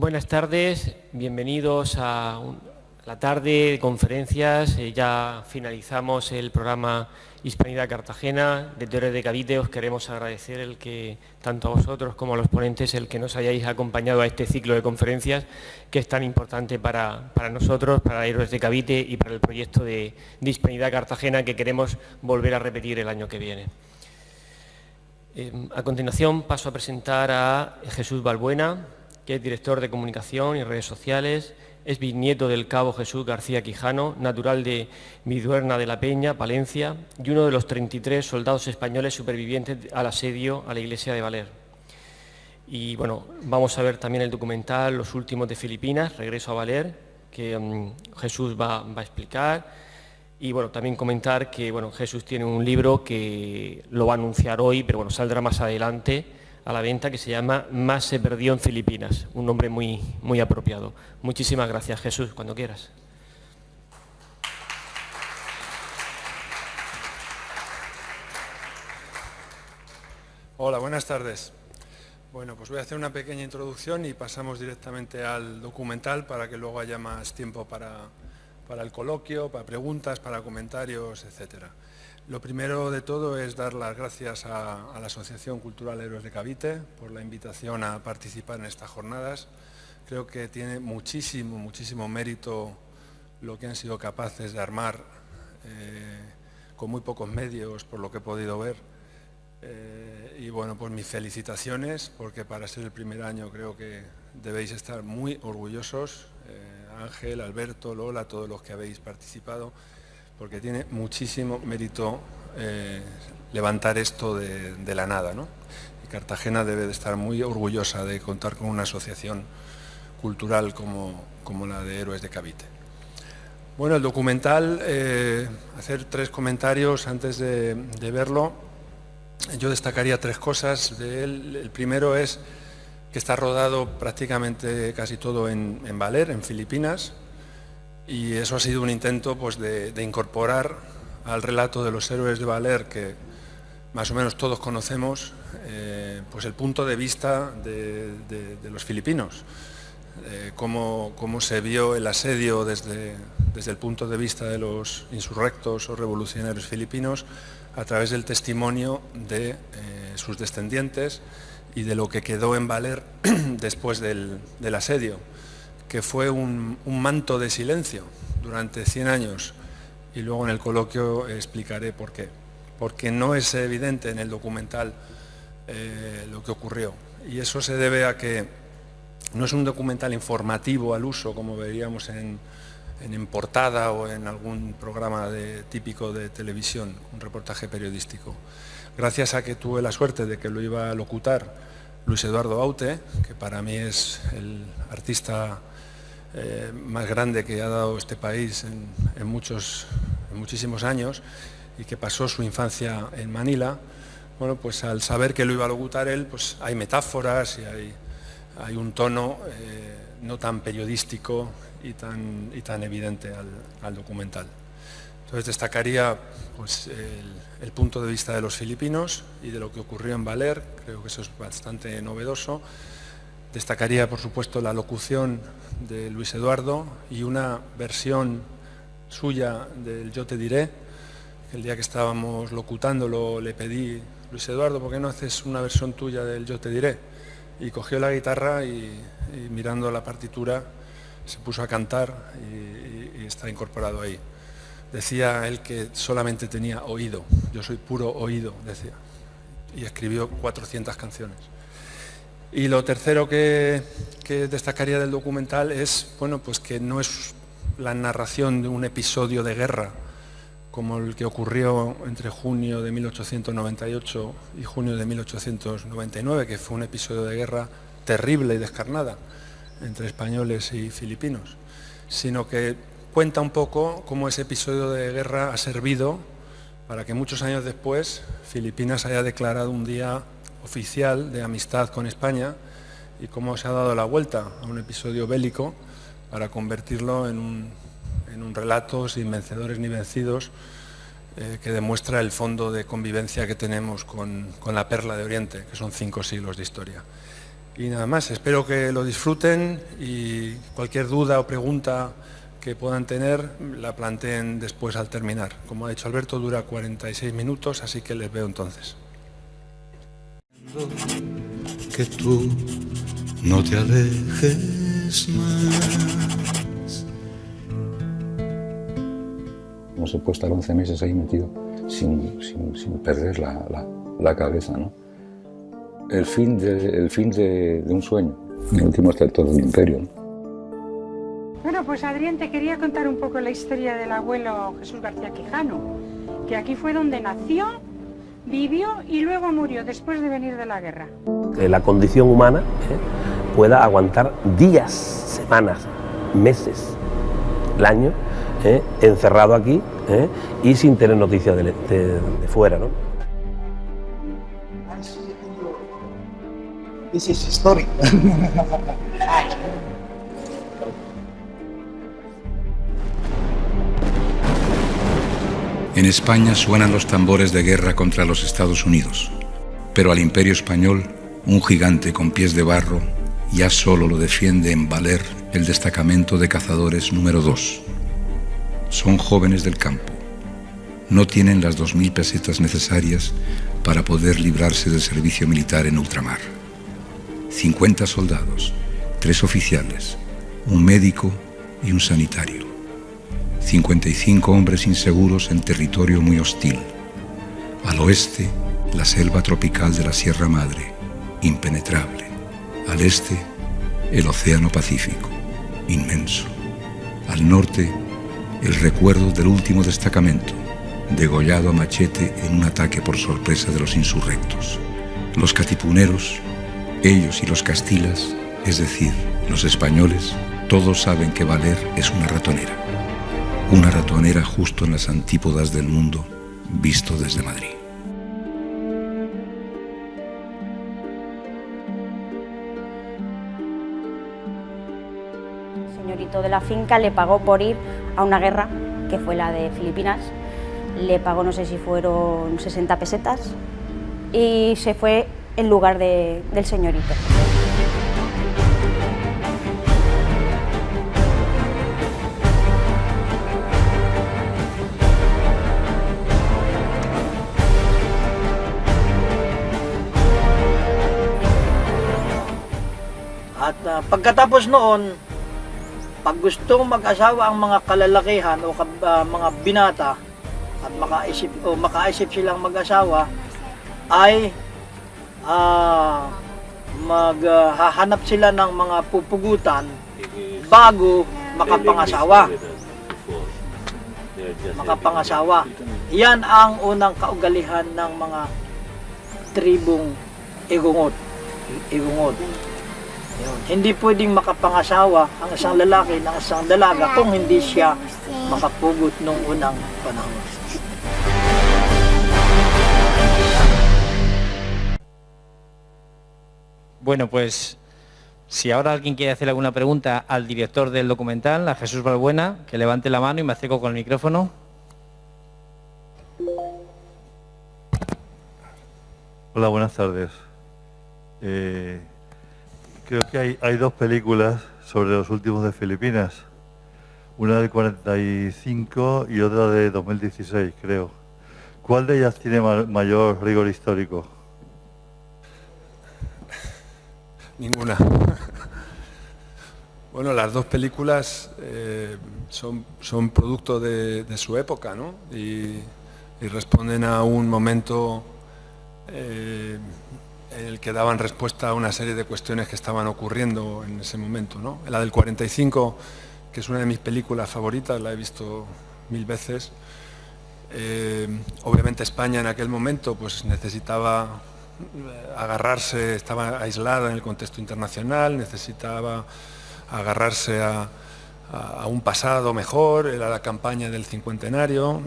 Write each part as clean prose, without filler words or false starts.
Buenas tardes, bienvenidos a la tarde de conferencias. Ya finalizamos el programa Hispanidad Cartagena de Torres de Cavite. Os queremos agradecer el que, tanto a vosotros como a los ponentes, el que nos hayáis acompañado a este ciclo de conferencias que es tan importante para nosotros, para Héroes de Cavite y para el proyecto de Hispanidad Cartagena que queremos volver a repetir el año que viene. A continuación paso a presentar a Jesús Balbuena, que es director de Comunicación y Redes Sociales, es bisnieto del cabo Jesús García Quijano, natural de Viduerna de la Peña, Palencia, y uno de los 33 soldados españoles supervivientes al asedio a la iglesia de Valer. Y bueno, vamos a ver también el documental Los últimos de Filipinas, Regreso a Valer, que Jesús va a explicar. Y bueno, también comentar que bueno, Jesús tiene un libro que lo va a anunciar hoy, pero bueno, saldrá más adelante a la venta, que se llama Más se perdió en Filipinas, un nombre muy apropiado. Muchísimas gracias, Jesús, cuando quieras. Hola, buenas tardes. Bueno, pues voy a hacer una pequeña introducción y pasamos directamente al documental para que luego haya más tiempo para el coloquio, para preguntas, para comentarios, etcétera. Lo primero de todo es dar las gracias a la Asociación Cultural Héroes de Cavite por la invitación a participar en estas jornadas. Creo que tiene muchísimo mérito lo que han sido capaces de armar con muy pocos medios, por lo que he podido ver. Y bueno, pues mis felicitaciones, porque para ser el primer año creo que debéis estar muy orgullosos. Ángel, Alberto, Lola, todos los que habéis participado, porque tiene muchísimo mérito levantar esto de la nada, ¿no? Y Cartagena debe de estar muy orgullosa de contar con una asociación cultural como la de Héroes de Cavite. Bueno, el documental, hacer 3 comentarios antes de verlo. Yo destacaría 3 cosas de él. El primero es que está rodado prácticamente casi todo en Valer, en Filipinas, y eso ha sido un intento pues, de incorporar al relato de los héroes de Valer, que más o menos todos conocemos, pues el punto de vista de los filipinos, cómo se vio el asedio desde el punto de vista de los insurrectos o revolucionarios filipinos, a través del testimonio de sus descendientes y de lo que quedó en Valer después del asedio, que fue un manto de silencio durante 100 años, y luego en el coloquio explicaré por qué. Porque no es evidente en el documental lo que ocurrió, y eso se debe a que no es un documental informativo al uso, como veríamos en portada o en algún programa típico de televisión, un reportaje periodístico. Gracias a que tuve la suerte de que lo iba a locutar Luis Eduardo Aute, que para mí es el artista más grande que ha dado este país en muchísimos años, y que pasó su infancia en Manila. Bueno, pues al saber que lo iba a locutar él, pues hay metáforas y hay un tono no tan periodístico y tan evidente al documental. Entonces destacaría pues, el punto de vista de los filipinos y de lo que ocurrió en Valer. Creo que eso es bastante novedoso. Destacaría, por supuesto, la locución de Luis Eduardo y una versión suya del Yo te diré. El día que estábamos locutándolo le pedí, Luis Eduardo, ¿por qué no haces una versión tuya del Yo te diré? Y cogió la guitarra y mirando la partitura se puso a cantar y está incorporado ahí. Decía él que solamente tenía oído, yo soy puro oído, decía, y escribió 400 canciones. Y lo tercero que destacaría del documental es, bueno, pues que no es la narración de un episodio de guerra como el que ocurrió entre junio de 1898 y junio de 1899, que fue un episodio de guerra terrible y descarnada entre españoles y filipinos, sino que cuenta un poco cómo ese episodio de guerra ha servido para que muchos años después Filipinas haya declarado un día oficial de amistad con España, y cómo se ha dado la vuelta a un episodio bélico para convertirlo en un relato sin vencedores ni vencidos, que demuestra el fondo de convivencia que tenemos con la perla de Oriente, que son 5 siglos de historia. Y nada más, espero que lo disfruten y cualquier duda o pregunta que puedan tener la planteen después al terminar. Como ha dicho Alberto, dura 46 minutos, así que les veo entonces. Que tú no te alejes más. No se puede estar 11 meses ahí metido sin perder la cabeza, ¿no? El fin de un sueño, el último estertor del imperio, ¿no? Bueno, pues Adrián, te quería contar un poco la historia del abuelo Jesús García Quijano, que aquí fue donde nació, vivió y luego murió después de venir de la guerra. Que la condición humana pueda aguantar días, semanas, meses, el año, encerrado aquí y sin tener noticias de fuera, ¿no? This is historic. En España suenan los tambores de guerra contra los Estados Unidos, pero al Imperio Español, un gigante con pies de barro, ya solo lo defiende en Valer el destacamento de cazadores número 2. Son jóvenes del campo. No tienen las 2.000 pesetas necesarias para poder librarse del servicio militar en ultramar. 50 soldados, 3 oficiales, un médico y un sanitario. 55 hombres inseguros en territorio muy hostil. Al oeste, la selva tropical de la Sierra Madre, impenetrable. Al este, el Océano Pacífico, inmenso. Al norte, el recuerdo del último destacamento, degollado a machete en un ataque por sorpresa de los insurrectos. Los catipuneros, ellos y los castilas, es decir, los españoles, todos saben que Valer es una ratonera. Una ratonera justo en las antípodas del mundo, visto desde Madrid. El señorito de la finca le pagó por ir a una guerra, que fue la de Filipinas. Le pagó, no sé si fueron 60 pesetas, y se fue en lugar del señorito. At pagkatapos noon, pag gustong mag-asawa ang mga kalalakihan o mga binata at makaisip silang mag-asawa, ay maghahanap sila ng mga pupugutan bago makapangasawa. Yan ang unang kaugalihan ng mga tribong Igungot. Hindi pwedeng makapangasawa ang isang lalaki ng isang dalaga kung hindi siya makapugot nung unang panahon. Bueno, pues si ahora alguien quiere hacer alguna pregunta al director del documental, a Jesús Balbuena, que levante la mano y me acerco con el micrófono. Hola, buenas tardes. Creo que hay dos películas sobre los últimos de Filipinas. Una del 45 y otra de 2016, creo. ¿Cuál de ellas tiene mayor rigor histórico? Ninguna. Bueno, las dos películas son producto de su época, ¿no? Y responden a un momento en el que daban respuesta a una serie de cuestiones que estaban ocurriendo en ese momento, ¿no? La del 45, que es una de mis películas favoritas, la he visto 1000 veces. Obviamente España en aquel momento pues necesitaba agarrarse, estaba aislada en el contexto internacional, necesitaba agarrarse a un pasado mejor, era la campaña del cincuentenario,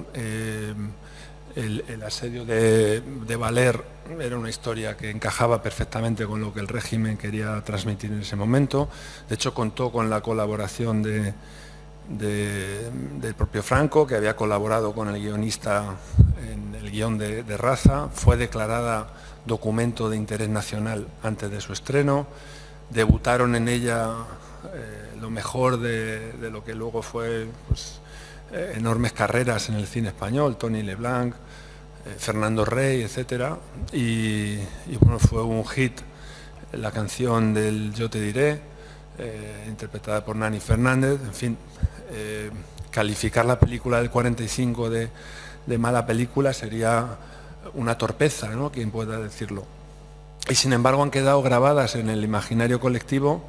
el asedio de Valer era una historia que encajaba perfectamente con lo que el régimen quería transmitir en ese momento. De hecho, contó con la colaboración del propio Franco, que había colaborado con el guionista en el guión de Raza, fue declarada documento de interés nacional antes de su estreno, debutaron en ella lo mejor de lo que luego fue pues, enormes carreras en el cine español, Tony Leblanc, Fernando Rey, etc. Y bueno, fue un hit la canción del Yo te diré, interpretada por Nani Fernández. En fin, calificar la película del 45 de mala película sería una torpeza, ¿no? Quien pueda decirlo. Y sin embargo han quedado grabadas en el imaginario colectivo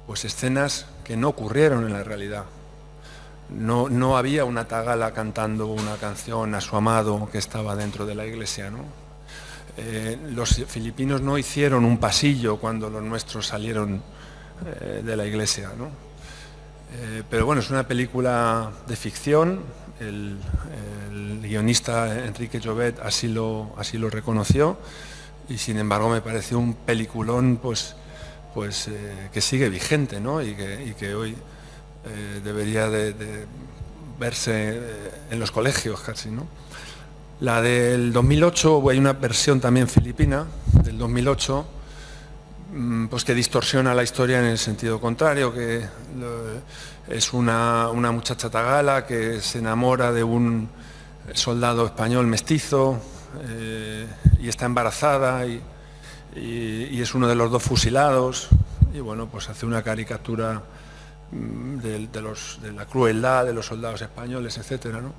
pues escenas que no ocurrieron en la realidad. No había una tagala cantando una canción a su amado que estaba dentro de la iglesia, ¿no? Los filipinos no hicieron un pasillo cuando los nuestros salieron de la iglesia, ¿no? Pero bueno, es una película de ficción. El guionista Enrique Llobet así lo reconoció, y sin embargo me pareció un peliculón pues que sigue vigente, ¿no? y que hoy debería de verse en los colegios casi, ¿no? La del 2008, hay una versión también filipina del 2008, pues que distorsiona la historia en el sentido contrario, que es una muchacha tagala que se enamora de un soldado español mestizo y está embarazada y es uno de los dos fusilados, y bueno, pues hace una caricatura de la crueldad de los soldados españoles, etcétera, ¿no?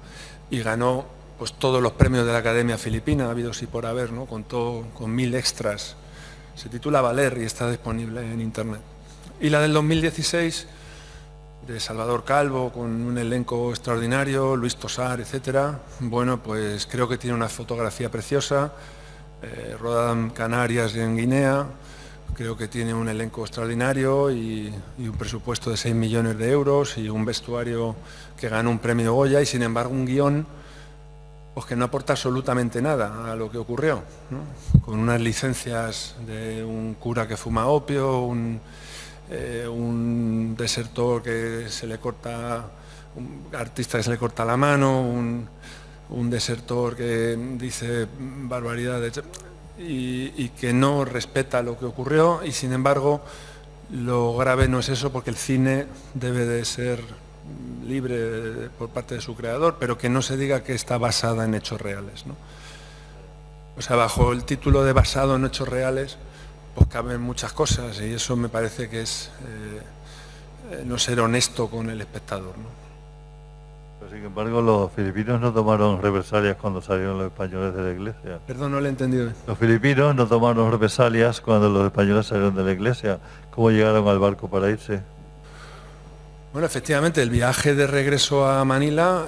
Y ganó pues todos los premios de la Academia Filipina, habidos y por haber, ¿no? Con 1000 extras. Se titula Valer y está disponible en internet. Y la del 2016, de Salvador Calvo, con un elenco extraordinario, Luis Tosar, etcétera. Bueno, pues creo que tiene una fotografía preciosa, rodada en Canarias y en Guinea. Creo que tiene un elenco extraordinario y un presupuesto de 6 millones de euros y un vestuario que ganó un premio Goya, y sin embargo un guión pues que no aporta absolutamente nada a lo que ocurrió, ¿no? Con unas licencias de un cura que fuma opio, un desertor que se le corta, un artista que se le corta la mano, un desertor que dice barbaridades y que no respeta lo que ocurrió, y sin embargo lo grave no es eso, porque el cine debe de ser libre por parte de su creador, pero que no se diga que está basada en hechos reales, ¿no? O sea, bajo el título de basado en hechos reales, pues caben muchas cosas, y eso me parece que es no ser honesto con el espectador, ¿no? Pero sin embargo, los filipinos no tomaron represalias cuando salieron los españoles de la iglesia. Perdón, no le he entendido. Los filipinos no tomaron represalias cuando los españoles salieron de la iglesia. ¿Cómo llegaron al barco para irse? Bueno, efectivamente, el viaje de regreso a Manila,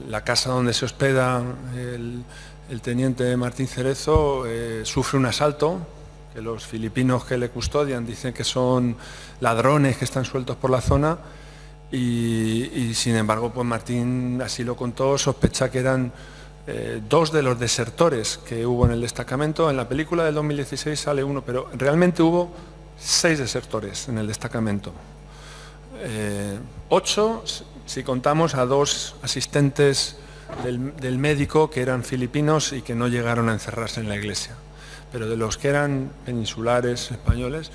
la casa donde se hospeda el teniente Martín Cerezo, sufre un asalto, que los filipinos que le custodian dicen que son ladrones que están sueltos por la zona, y sin embargo, pues Martín así lo contó, sospecha que eran 2 de los desertores que hubo en el destacamento. En la película del 2016 sale uno, pero realmente hubo 6 desertores en el destacamento. 8 si contamos a 2 asistentes del médico que eran filipinos y que no llegaron a encerrarse en la iglesia, pero de los que eran peninsulares españoles,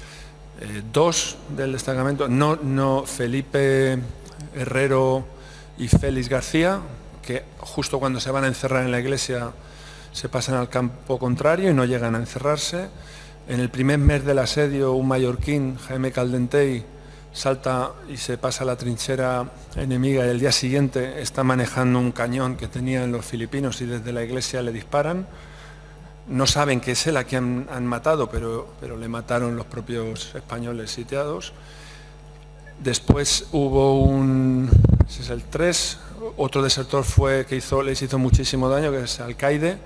2 del destacamento, no Felipe Herrero y Félix García, que justo cuando se van a encerrar en la iglesia se pasan al campo contrario y no llegan a encerrarse. En el primer mes del asedio, un mallorquín, Jaime Caldentey, salta y se pasa a la trinchera enemiga, y el día siguiente está manejando un cañón que tenían los filipinos y desde la iglesia le disparan. No saben que es él a quien han matado, pero le mataron los propios españoles sitiados. Después hubo ese es el 3, otro desertor les hizo muchísimo daño, que es Alcaide,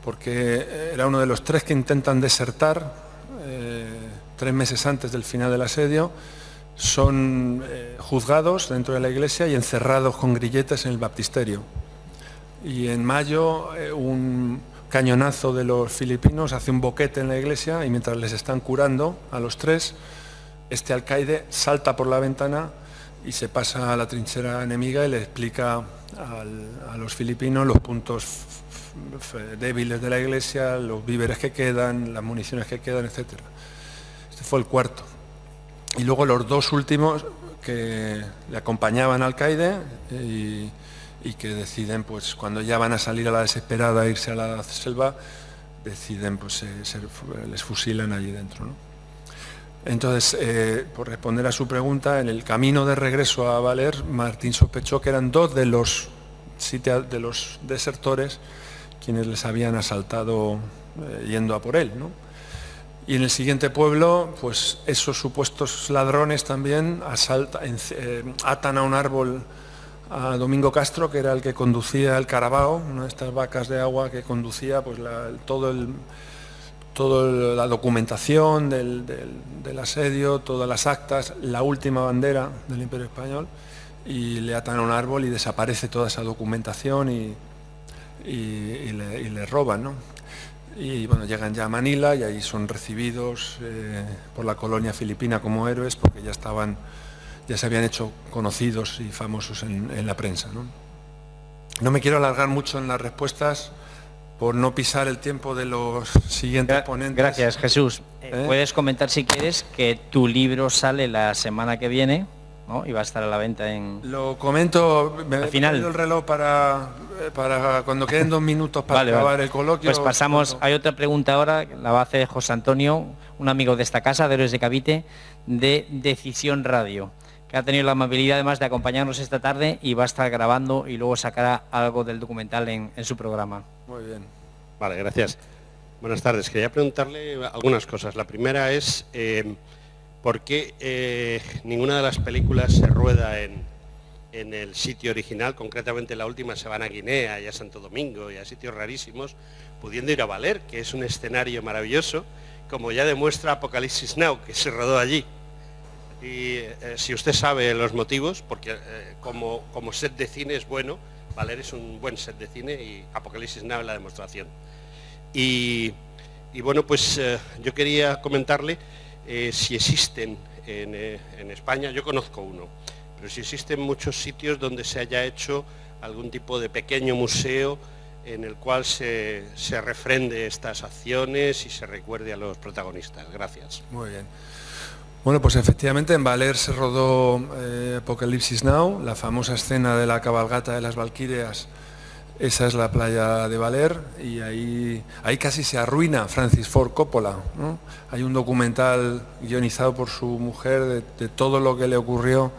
porque era uno de los 3 que intentan desertar 3 meses antes del final del asedio. Son juzgados dentro de la iglesia y encerrados con grilletes en el baptisterio. Y en mayo un cañonazo de los filipinos hace un boquete en la iglesia, y mientras les están curando a los 3, este Alcaide salta por la ventana, y se pasa a la trinchera enemiga y le explica a los filipinos los puntos débiles de la iglesia, los víveres que quedan, las municiones que quedan, etc. Este fue el cuarto. Y luego los dos últimos que le acompañaban al Alcaide y que deciden, pues cuando ya van a salir a la desesperada, a irse a la selva, deciden, pues les fusilan allí dentro, ¿no? Entonces, por responder a su pregunta, en el camino de regreso a Valer, Martín sospechó que eran dos de los desertores quienes les habían asaltado yendo a por él, ¿no? Y en el siguiente pueblo, pues esos supuestos ladrones también atan a un árbol a Domingo Castro, que era el que conducía el carabao, una de estas vacas de agua que conducía pues toda la documentación del asedio, todas las actas, la última bandera del Imperio Español, y le atan a un árbol y desaparece toda esa documentación y le roban, ¿no? Y bueno, llegan ya a Manila y ahí son recibidos por la colonia filipina como héroes, porque ya se habían hecho conocidos y famosos en la prensa, ¿no? No me quiero alargar mucho en las respuestas por no pisar el tiempo de los siguientes ponentes. Gracias, Jesús. Puedes comentar, si quieres, que tu libro sale la semana que viene, ¿no? Y va a estar a la venta en... Lo comento, me he ponido el reloj para cuando queden 2 minutos para acabar el coloquio. Pues pasamos, hay otra pregunta ahora, la va a hacer José Antonio, un amigo de esta casa, de Héroes de Cavite, de Decisión Radio, que ha tenido la amabilidad además de acompañarnos esta tarde y va a estar grabando y luego sacará algo del documental en su programa. Muy bien. Vale, gracias. Buenas tardes. Quería preguntarle algunas cosas. La primera es ¿por qué ninguna de las películas se rueda en el sitio original? Concretamente la última se van a Guinea y a Santo Domingo y a sitios rarísimos, pudiendo ir a Valer, que es un escenario maravilloso, como ya demuestra Apocalipsis Now, que se rodó allí. Y si usted sabe los motivos, porque como set de cine es bueno, Valer es un buen set de cine y Apocalipsis Now es la demostración. Y bueno, pues yo quería comentarle si existen en España, yo conozco uno, pero si existen muchos sitios donde se haya hecho algún tipo de pequeño museo en el cual se refrende estas acciones y se recuerde a los protagonistas. Gracias. Muy bien. Bueno, pues efectivamente en Valer se rodó Apocalipsis Now, la famosa escena de la cabalgata de las Valquirias. Esa es la playa de Valer y ahí casi se arruina Francis Ford Coppola, ¿no? Hay un documental guionizado por su mujer de todo lo que le ocurrió,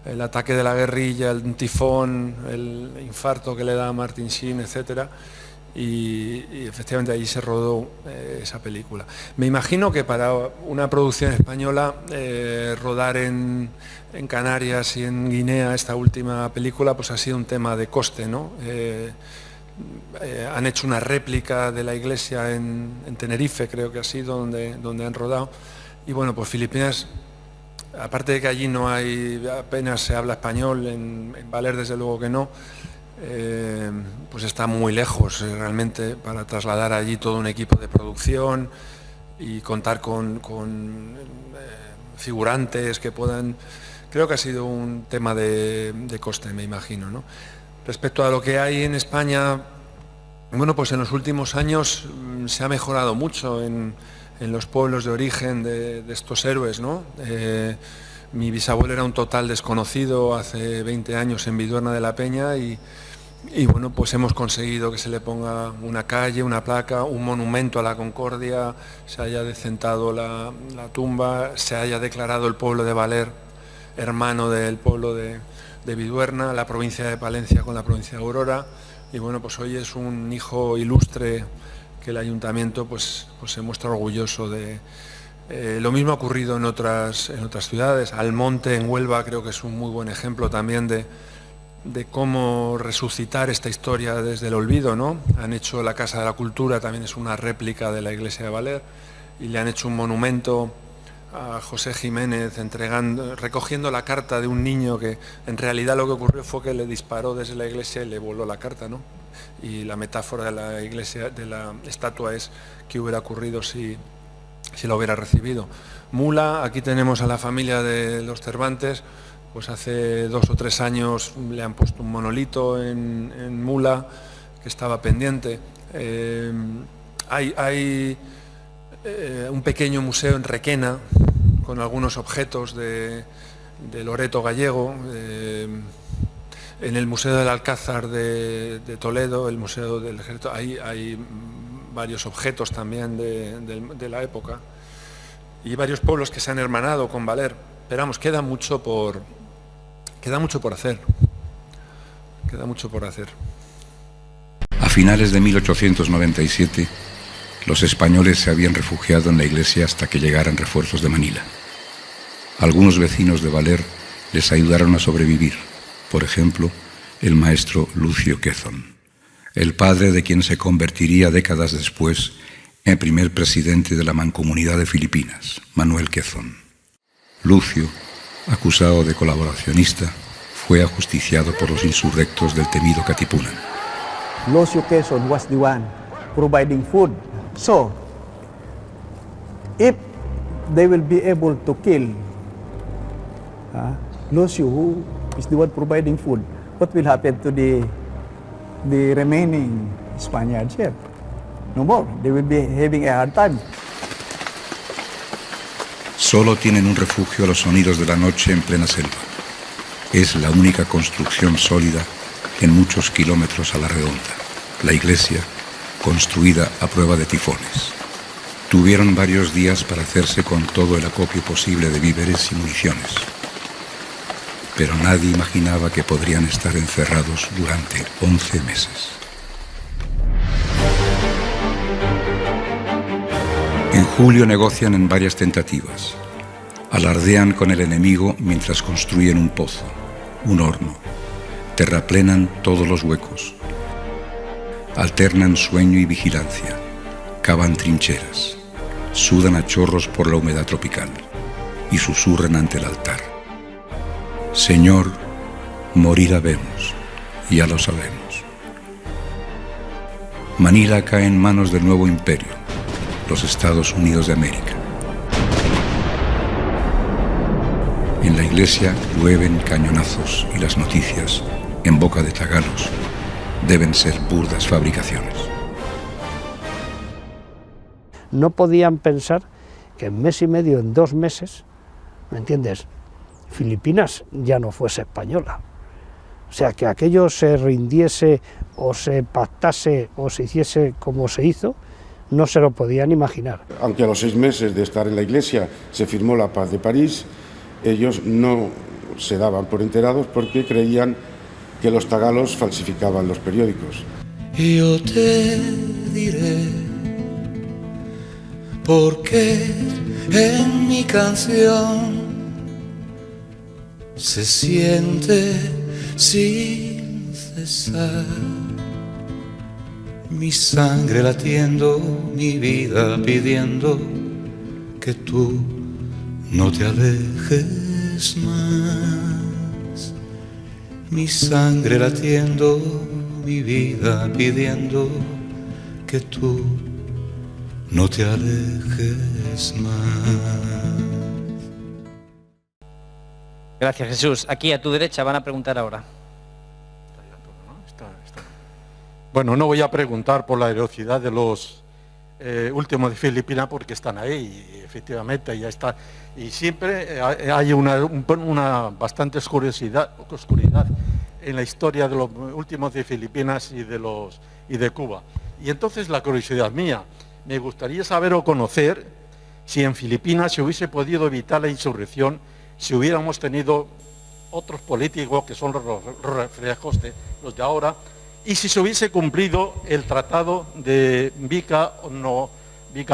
el ataque de la guerrilla, el tifón, el infarto que le da a Martin Sheen, etc. Y efectivamente allí se rodó esa película. Me imagino que para una producción española rodar en Canarias y en Guinea esta última película pues ha sido un tema de coste, ¿no? Han hecho una réplica de la iglesia en Tenerife, creo que ha sido donde han rodado, y bueno, pues Filipinas, aparte de que allí no hay, apenas se habla español, en Valer desde luego que no, pues está muy lejos realmente para trasladar allí todo un equipo de producción y contar con figurantes que puedan. Creo que ha sido un tema de coste, me imagino, ¿no? Respecto a lo que hay en España, bueno, pues en los últimos años se ha mejorado mucho en los pueblos de origen de estos héroes, ¿no? Mi bisabuelo era un total desconocido hace 20 años en Viduerna de la Peña y bueno, pues hemos conseguido que se le ponga una calle, una placa, un monumento a la Concordia, se haya decentado la tumba, se haya declarado el pueblo de Valer hermano del pueblo de Viduerna, la provincia de Palencia con la provincia de Aurora, y bueno, pues hoy es un hijo ilustre que el ayuntamiento pues se muestra orgulloso de. Lo mismo ha ocurrido en otras ciudades. Almonte, en Huelva, creo que es un muy buen ejemplo también de cómo resucitar esta historia desde el olvido, ¿no? Han hecho la Casa de la Cultura, también es una réplica de la iglesia de Valer, y le han hecho un monumento a José Jiménez recogiendo la carta de un niño que en realidad lo que ocurrió fue que le disparó desde la iglesia y le voló la carta, ¿no? Y la metáfora de la iglesia, de la estatua, es qué hubiera ocurrido si lo hubiera recibido. Mula, aquí tenemos a la familia de los Cervantes, pues hace 2 o 3 años le han puesto un monolito en Mula, que estaba pendiente. Hay un pequeño museo en Requena, con algunos objetos de Loreto Gallego. En el Museo del Alcázar de Toledo, el Museo del Ejército, hay varios objetos también de la época, y varios pueblos que se han hermanado con Valer. Pero vamos, queda mucho por hacer. Queda mucho por hacer. A finales de 1897, los españoles se habían refugiado en la iglesia hasta que llegaran refuerzos de Manila. Algunos vecinos de Valer les ayudaron a sobrevivir, por ejemplo, el maestro Lucio Quezón, el padre de quien se convertiría décadas después en primer presidente de la Mancomunidad de Filipinas, Manuel Quezón. Lucio, acusado de colaboracionista, fue ajusticiado por los insurrectos del temido Katipunan. Lucio Quezon was the one providing food. So, if they will be able to kill Lucio, who is the one providing food, what will happen to the remaining Spaniards here? No more. They will be having a hard time. Solo tienen un refugio a los sonidos de la noche en plena selva. Es la única construcción sólida en muchos kilómetros a la redonda. La iglesia, construida a prueba de tifones. Tuvieron varios días para hacerse con todo el acopio posible de víveres y municiones. Pero nadie imaginaba que podrían estar encerrados durante 11 meses. En julio negocian en varias tentativas. Alardean con el enemigo mientras construyen un pozo, un horno. Terraplenan todos los huecos. Alternan sueño y vigilancia. Cavan trincheras. Sudan a chorros por la humedad tropical. Y susurran ante el altar: Señor, morir habemos, ya lo sabemos. Manila cae en manos del nuevo imperio, los Estados Unidos de América. En la iglesia llueven cañonazos y las noticias, en boca de tagalos, deben ser burdas fabricaciones. No podían pensar que en mes y medio, en 2 meses, ¿me entiendes?, Filipinas ya no fuese española. O sea, que aquello se rindiese o se pactase o se hiciese como se hizo, no se lo podían imaginar. Aunque a los 6 meses de estar en la iglesia se firmó la paz de París, ellos no se daban por enterados porque creían que los tagalos falsificaban los periódicos. Yo te diré porque en mi canción se siente sin cesar mi sangre latiendo, mi vida pidiendo que tú no te alejes más. Mi sangre latiendo, mi vida pidiendo que tú no te alejes más. Gracias, Jesús. Aquí a tu derecha van a preguntar ahora. Bueno, no voy a preguntar por la heroicidad de los últimos de Filipinas porque están ahí, y efectivamente ya está. Y siempre hay una bastante oscuridad en la historia de los últimos de Filipinas y de Cuba. Y entonces la curiosidad mía, me gustaría saber o conocer si en Filipinas se hubiese podido evitar la insurrección, si hubiéramos tenido otros políticos que son los reflejos de los de ahora, y si se hubiese cumplido el tratado de Vica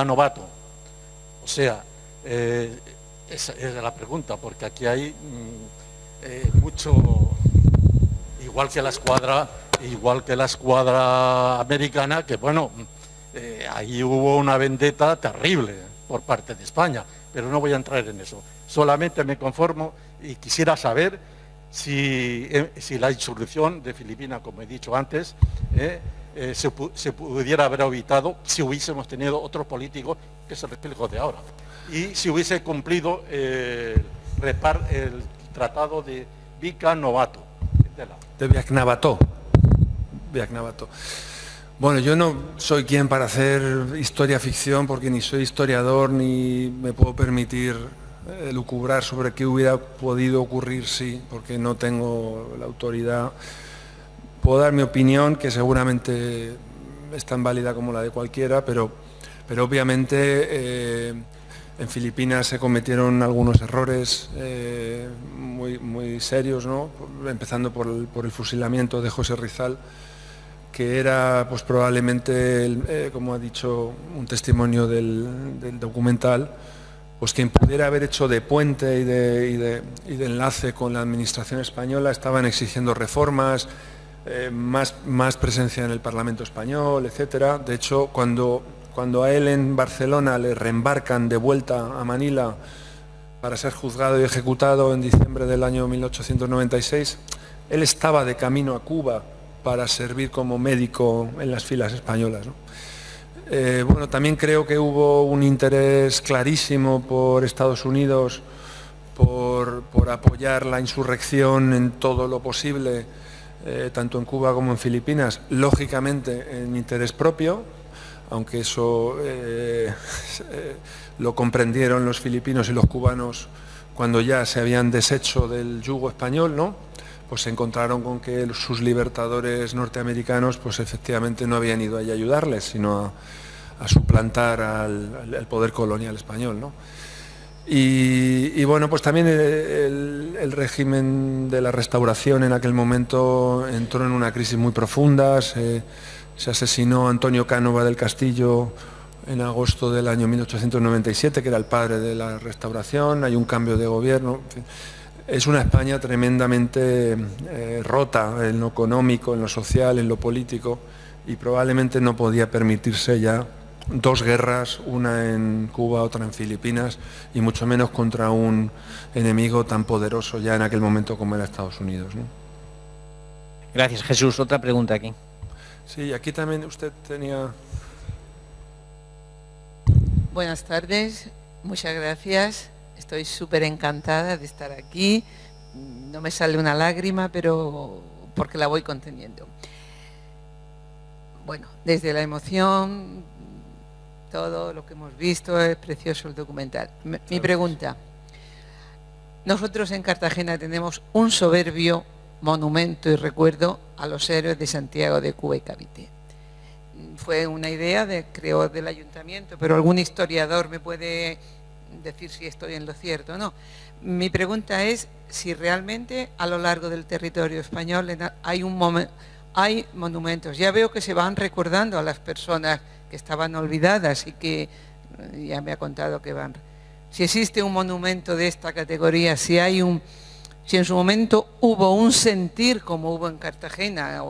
Novato. O sea, esa es la pregunta, porque aquí hay mucho, igual que la escuadra americana, que bueno, ahí hubo una vendetta terrible por parte de España, pero no voy a entrar en eso. Solamente me conformo y quisiera saber si la insurrección de Filipinas, como he dicho antes, se pudiera haber evitado si hubiésemos tenido otros políticos, que es el reflejo de ahora, y si hubiese cumplido tratado de Vica Novato. De Biaknavato. Bueno, yo no soy quien para hacer historia ficción, porque ni soy historiador ni me puedo permitir lucubrar sobre qué hubiera podido ocurrir, sí, porque no tengo la autoridad. Puedo dar mi opinión, que seguramente es tan válida como la de cualquiera, pero obviamente en Filipinas se cometieron algunos errores muy serios, ¿no? Empezando por el fusilamiento de José Rizal, que era pues probablemente, como ha dicho un testimonio del documental, pues quien pudiera haber hecho de puente y de enlace con la administración española. Estaban exigiendo reformas, más presencia en el Parlamento español, etcétera. De hecho, cuando a él en Barcelona le reembarcan de vuelta a Manila para ser juzgado y ejecutado en diciembre del año 1896, él estaba de camino a Cuba para servir como médico en las filas españolas, ¿no? Bueno, también creo que hubo un interés clarísimo por Estados Unidos por apoyar la insurrección en todo lo posible, tanto en Cuba como en Filipinas, lógicamente en interés propio, aunque eso lo comprendieron los filipinos y los cubanos cuando ya se habían deshecho del yugo español, ¿no? Pues se encontraron con que sus libertadores norteamericanos pues efectivamente no habían ido allí a ayudarles, sino a suplantar al poder colonial español, ¿no? Y bueno, pues también el régimen de la Restauración en aquel momento entró en una crisis muy profunda. Se asesinó a Antonio Cánova del Castillo en agosto del año 1897, que era el padre de la Restauración. Hay un cambio de gobierno. En fin, es una España tremendamente rota en lo económico, en lo social, en lo político, y probablemente no podía permitirse ya dos guerras, una en Cuba, otra en Filipinas, y mucho menos contra un enemigo tan poderoso ya en aquel momento como era Estados Unidos, ¿no? Gracias, Jesús. Otra pregunta aquí. Sí, aquí también usted tenía... Buenas tardes, muchas gracias. Estoy súper encantada de estar aquí. No me sale una lágrima, pero porque la voy conteniendo. Bueno, desde la emoción, todo lo que hemos visto, es precioso el documental. Mi pregunta: nosotros en Cartagena tenemos un soberbio monumento y recuerdo a los héroes de Santiago de Cuba y Cavite. Fue una idea creo del ayuntamiento, pero algún historiador me puede decir si estoy en lo cierto o no. Mi pregunta es si realmente a lo largo del territorio español hay monumentos. Ya veo que se van recordando a las personas que estaban olvidadas y que ya me ha contado que van. Si existe un monumento de esta categoría, si en su momento hubo un sentir como hubo en Cartagena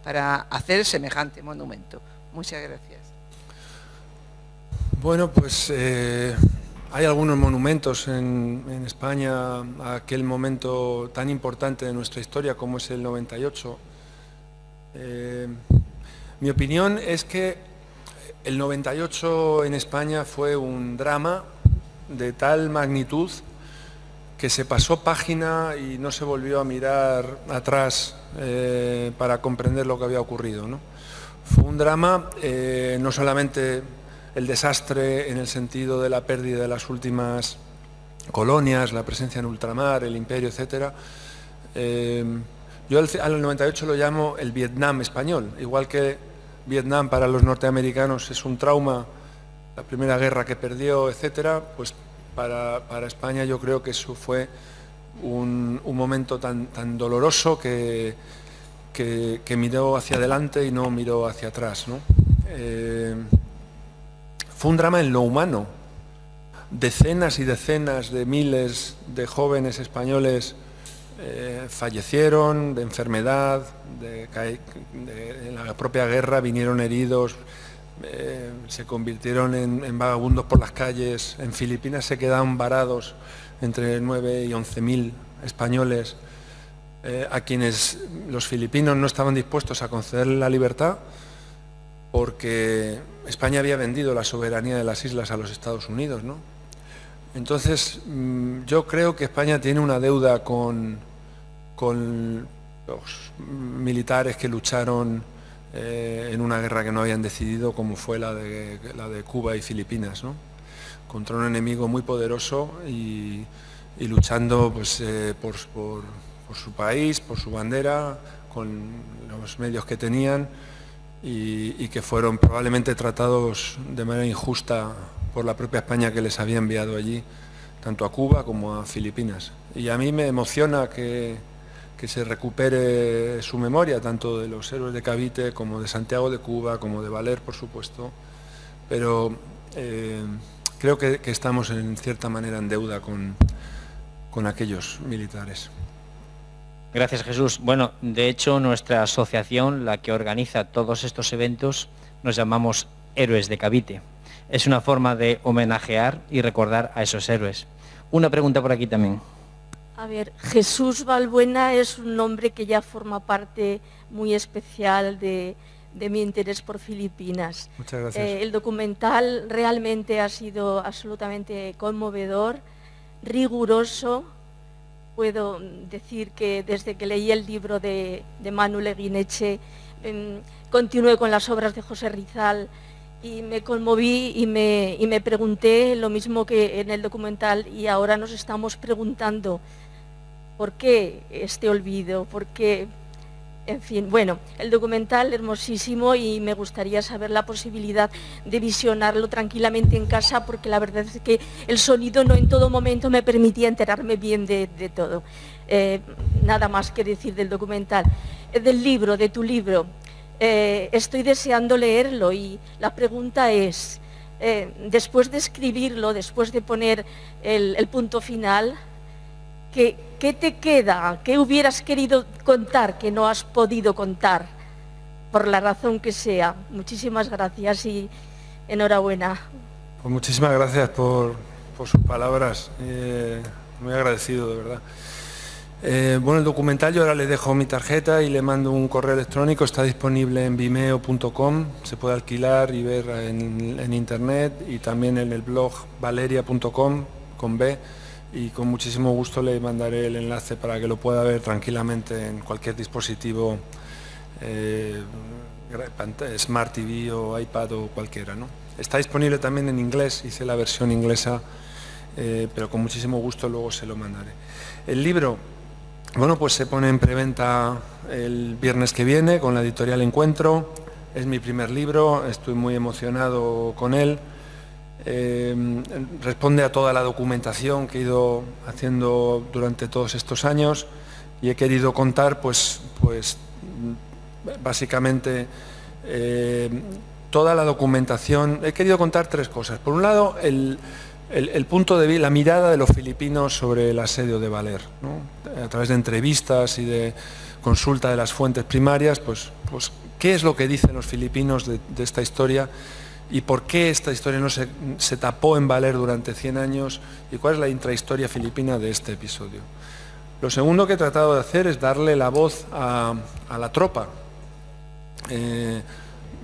para hacer semejante monumento. Muchas gracias. Bueno, pues hay algunos monumentos en España a aquel momento tan importante de nuestra historia como es el 98. Mi opinión es que el 98 en España fue un drama de tal magnitud que se pasó página y no se volvió a mirar atrás para comprender lo que había ocurrido, ¿no? Fue un drama, no solamente el desastre en el sentido de la pérdida de las últimas colonias, la presencia en ultramar, el imperio, etcétera. Yo al 98 lo llamo el Vietnam español, igual que Vietnam para los norteamericanos es un trauma, la primera guerra que perdió, etcétera, pues para España yo creo que eso fue un momento tan doloroso que miró hacia adelante y no miró hacia atrás, ¿no? Fue un drama en lo humano. Decenas y decenas de miles de jóvenes españoles fallecieron de enfermedad, en la propia guerra vinieron heridos, se convirtieron en vagabundos por las calles. En Filipinas se quedaron varados entre 9 y 11.000 españoles a quienes los filipinos no estaban dispuestos a concederle la libertad porque España había vendido la soberanía de las islas a los Estados Unidos, ¿no? Entonces, yo creo que España tiene una deuda con los militares que lucharon en una guerra que no habían decidido, como fue la de Cuba y Filipinas, ¿no? Contra un enemigo muy poderoso y luchando pues, por su país, por su bandera, con los medios que tenían y que fueron probablemente tratados de manera injusta por la propia España, que les había enviado allí, tanto a Cuba como a Filipinas. Y a mí me emociona que se recupere su memoria, tanto de los héroes de Cavite como de Santiago de Cuba, como de Valer, por supuesto, pero creo que estamos en cierta manera en deuda con aquellos militares. Gracias, Jesús. Bueno, de hecho, nuestra asociación, la que organiza todos estos eventos, nos llamamos Héroes de Cavite. Es una forma de homenajear y recordar a esos héroes. Una pregunta por aquí también. A ver, Jesús Balbuena es un nombre que ya forma parte muy especial de mi interés por Filipinas. Muchas gracias. El documental realmente ha sido absolutamente conmovedor, riguroso. Puedo decir que desde que leí el libro de Manu Leguineche, continué con las obras de José Rizal y me conmoví y me pregunté lo mismo que en el documental, y ahora nos estamos preguntando por qué este olvido, por qué, en fin, bueno, el documental hermosísimo y me gustaría saber la posibilidad de visionarlo tranquilamente en casa, porque la verdad es que el sonido no en todo momento me permitía enterarme bien de todo. Nada más que decir del documental. Del libro, de tu libro, estoy deseando leerlo y la pregunta es, después de escribirlo, después de poner el punto final, ¿qué te queda? ¿Qué hubieras querido contar que no has podido contar? Por la razón que sea. Muchísimas gracias y enhorabuena. Pues muchísimas gracias por sus palabras. Muy agradecido, de verdad. Bueno, el documental yo ahora le dejo mi tarjeta y le mando un correo electrónico. Está disponible en vimeo.com. Se puede alquilar y ver en internet y también en el blog valeria.com con B. Y con muchísimo gusto le mandaré el enlace para que lo pueda ver tranquilamente en cualquier dispositivo, Smart TV o iPad o cualquiera, ¿no? Está disponible también en inglés, hice la versión inglesa, pero con muchísimo gusto luego se lo mandaré. El libro, bueno, pues se pone en preventa el viernes que viene con la editorial Encuentro. Es mi primer libro, estoy muy emocionado con él. Responde a toda la documentación que he ido haciendo durante todos estos años y he querido contar pues básicamente toda la documentación. He querido contar tres cosas. Por un lado, el punto de vista, la mirada de los filipinos sobre el asedio de Valer, ¿no? A través de entrevistas y de consulta de las fuentes primarias, pues qué es lo que dicen los filipinos de esta historia y por qué esta historia no se tapó en Valer durante 100 años y cuál es la intrahistoria filipina de este episodio. Lo segundo que he tratado de hacer es darle la voz a la tropa.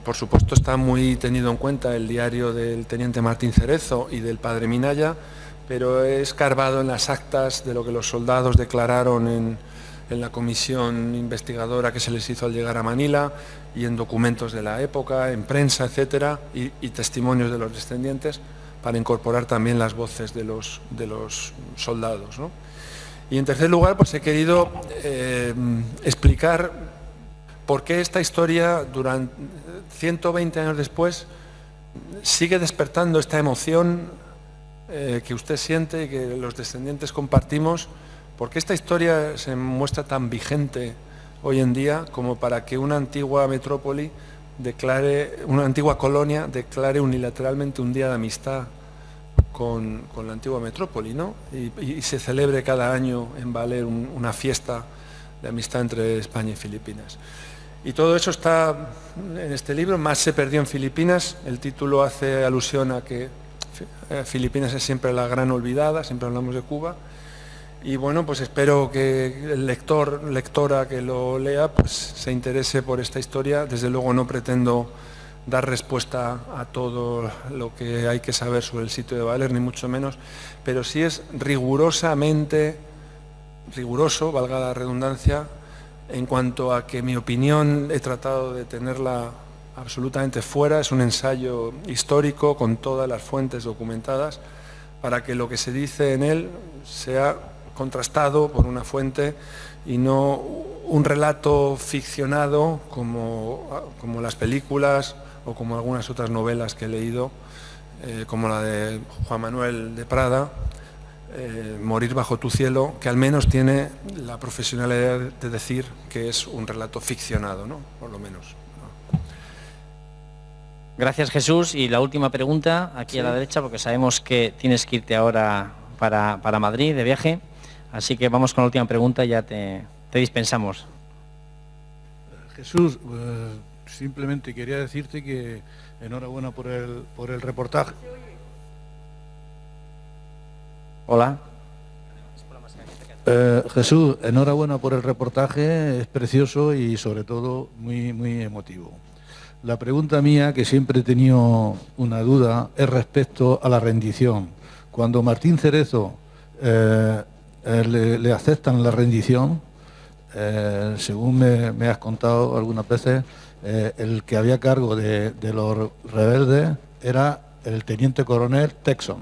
Por supuesto está muy tenido en cuenta el diario del teniente Martín Cerezo y del padre Minaya, pero he escarbado en las actas de lo que los soldados declararon en la comisión investigadora que se les hizo al llegar a Manila y en documentos de la época, en prensa, etcétera, y testimonios de los descendientes para incorporar también las voces de los soldados, ¿no? Y en tercer lugar, pues he querido explicar por qué esta historia, durante 120 años después, sigue despertando esta emoción que usted siente y que los descendientes compartimos. ¿Por qué esta historia se muestra tan vigente hoy en día como para que una antigua metrópoli una antigua colonia declare unilateralmente un día de amistad con la antigua metrópoli, ¿no? Y se celebre cada año en Valer una fiesta de amistad entre España y Filipinas? Y todo eso está en este libro. Más se perdió en Filipinas. El título hace alusión a que Filipinas es siempre la gran olvidada, siempre hablamos de Cuba. Y bueno, pues espero que el lectora que lo lea pues se interese por esta historia. Desde luego no pretendo dar respuesta a todo lo que hay que saber sobre el sitio de Baler, ni mucho menos, pero sí es riguroso, valga la redundancia, en cuanto a que mi opinión he tratado de tenerla absolutamente fuera. Es un ensayo histórico con todas las fuentes documentadas para que lo que se dice en él sea contrastado por una fuente y no un relato ficcionado como las películas o como algunas otras novelas que he leído, como la de Juan Manuel de Prada, Morir bajo tu cielo, que al menos tiene la profesionalidad de decir que es un relato ficcionado, ¿no? Por lo menos. Gracias, Jesús. Y la última pregunta, aquí a la derecha, porque sabemos que tienes que irte ahora para Madrid de viaje. Así que vamos con la última pregunta y ya te dispensamos. Jesús, simplemente quería decirte que enhorabuena por el reportaje. Hola. Jesús, enhorabuena por el reportaje, es precioso y sobre todo muy, muy emotivo. La pregunta mía, que siempre he tenido una duda, es respecto a la rendición. Cuando Martín Cerezo le aceptan la rendición, según me has contado algunas veces, el que había cargo de los rebeldes era el teniente coronel Texon.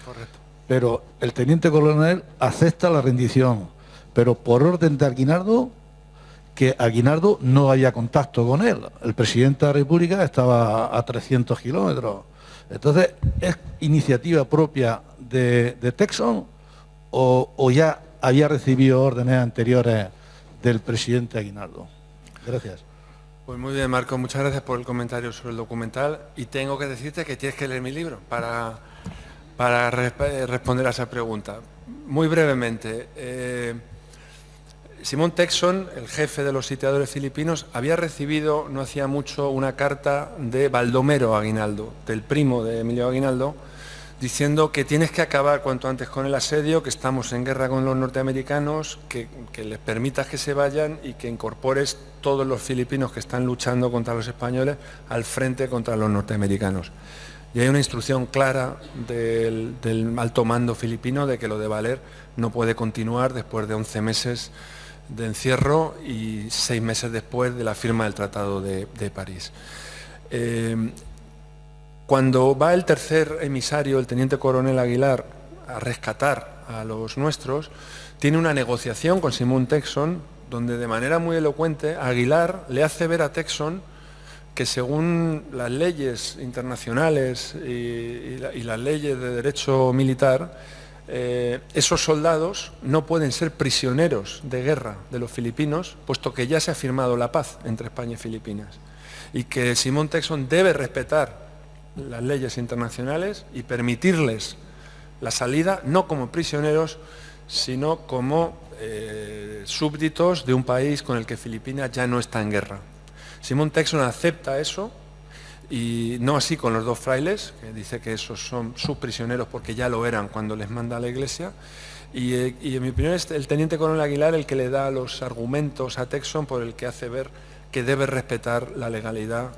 Correcto. Pero el teniente coronel acepta la rendición, pero por orden de Aguinaldo, que Aguinaldo no haya contacto con él. El presidente de la República estaba a 300 kilómetros. Entonces, ¿es iniciativa propia de Texon o ya había recibido órdenes anteriores del presidente Aguinaldo? Gracias. Pues muy bien, Marco, muchas gracias por el comentario sobre el documental, y tengo que decirte que tienes que leer mi libro para responder a esa pregunta. Muy brevemente, Simón Texon, el jefe de los sitiadores filipinos, había recibido no hacía mucho una carta de Baldomero Aguinaldo, del primo de Emilio Aguinaldo, diciendo que tienes que acabar cuanto antes con el asedio, que estamos en guerra con los norteamericanos, que les permitas que se vayan y que incorpores todos los filipinos que están luchando contra los españoles al frente contra los norteamericanos. Y hay una instrucción clara del alto mando filipino de que lo de Baler no puede continuar después de 11 meses de encierro y 6 meses después de la firma del Tratado de París. Cuando va el tercer emisario, el teniente coronel Aguilar, a rescatar a los nuestros, tiene una negociación con Simón Texon, donde de manera muy elocuente Aguilar le hace ver a Texon que según las leyes internacionales y las leyes de derecho militar, esos soldados no pueden ser prisioneros de guerra de los filipinos, puesto que ya se ha firmado la paz entre España y Filipinas, y que Simón Texon debe respetar las leyes internacionales y permitirles la salida no como prisioneros, sino como súbditos de un país con el que Filipinas ya no está en guerra. Simón Texon acepta eso, y no así con los dos frailes, que dice que esos son sus prisioneros porque ya lo eran cuando les manda a la Iglesia, y en mi opinión es el teniente coronel Aguilar el que le da los argumentos a Texon por el que hace ver que debe respetar la legalidad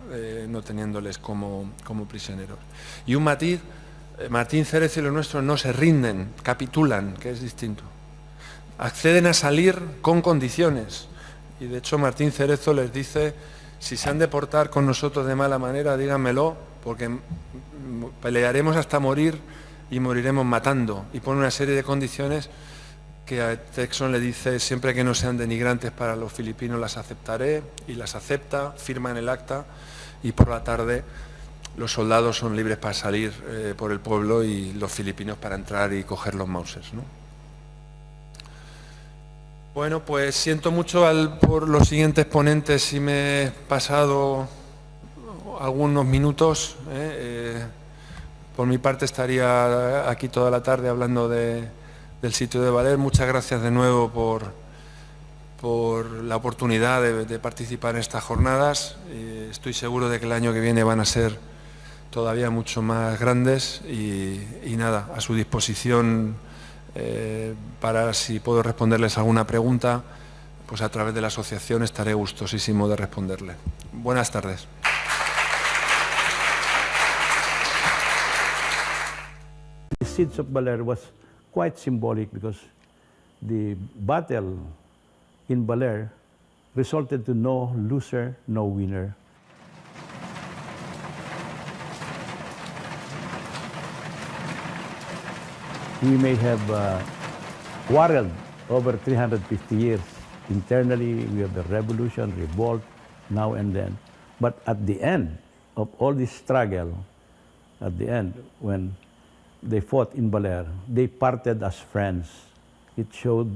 no teniéndoles como prisioneros. Y un matiz, Martín Cerezo y los nuestros no se rinden, capitulan, que es distinto. Acceden a salir con condiciones, y de hecho Martín Cerezo les dice: si se han de portar con nosotros de mala manera, díganmelo, porque pelearemos hasta morir y moriremos matando. Y pone una serie de condiciones que a Texon le dice: siempre que no sean denigrantes para los filipinos las aceptaré, y las acepta, firman el acta, y por la tarde los soldados son libres para salir por el pueblo y los filipinos para entrar y coger los Mausers, ¿no? Bueno, pues siento mucho por los siguientes ponentes si me he pasado algunos minutos. Por mi parte estaría aquí toda la tarde hablando del sitio de Baler. Muchas gracias de nuevo por la oportunidad de participar en estas jornadas. Estoy seguro de que el año que viene van a ser todavía mucho más grandes y nada, a su disposición para si puedo responderles alguna pregunta, pues a través de la asociación estaré gustosísimo de responderle. Buenas tardes. siege of Baler was quite symbolic because the battle in Baler resulted to no loser, no winner. We may have quarreled over 350 years. Internally, we have the revolution, revolt, now and then. But at the end of all this struggle, at the end, when they fought in Baler, they parted as friends. It showed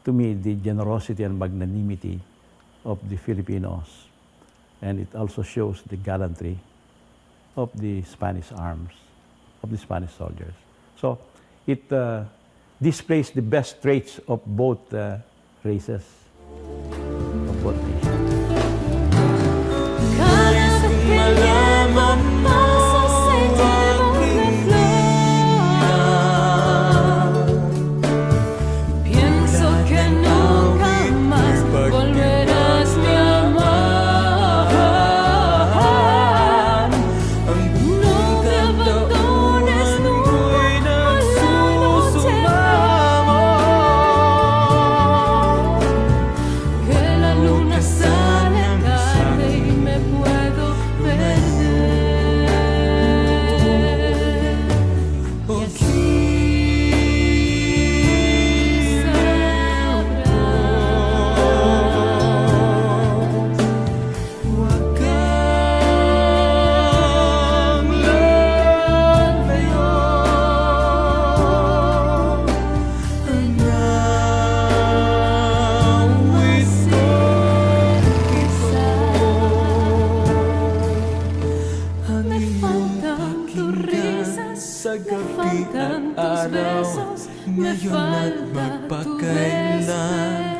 to me the generosity and magnanimity of the Filipinos. And it also shows the gallantry of the Spanish arms, of the Spanish soldiers. So it displays the best traits of both races, of both nations. Me faltan tus besos, me falta tu beso.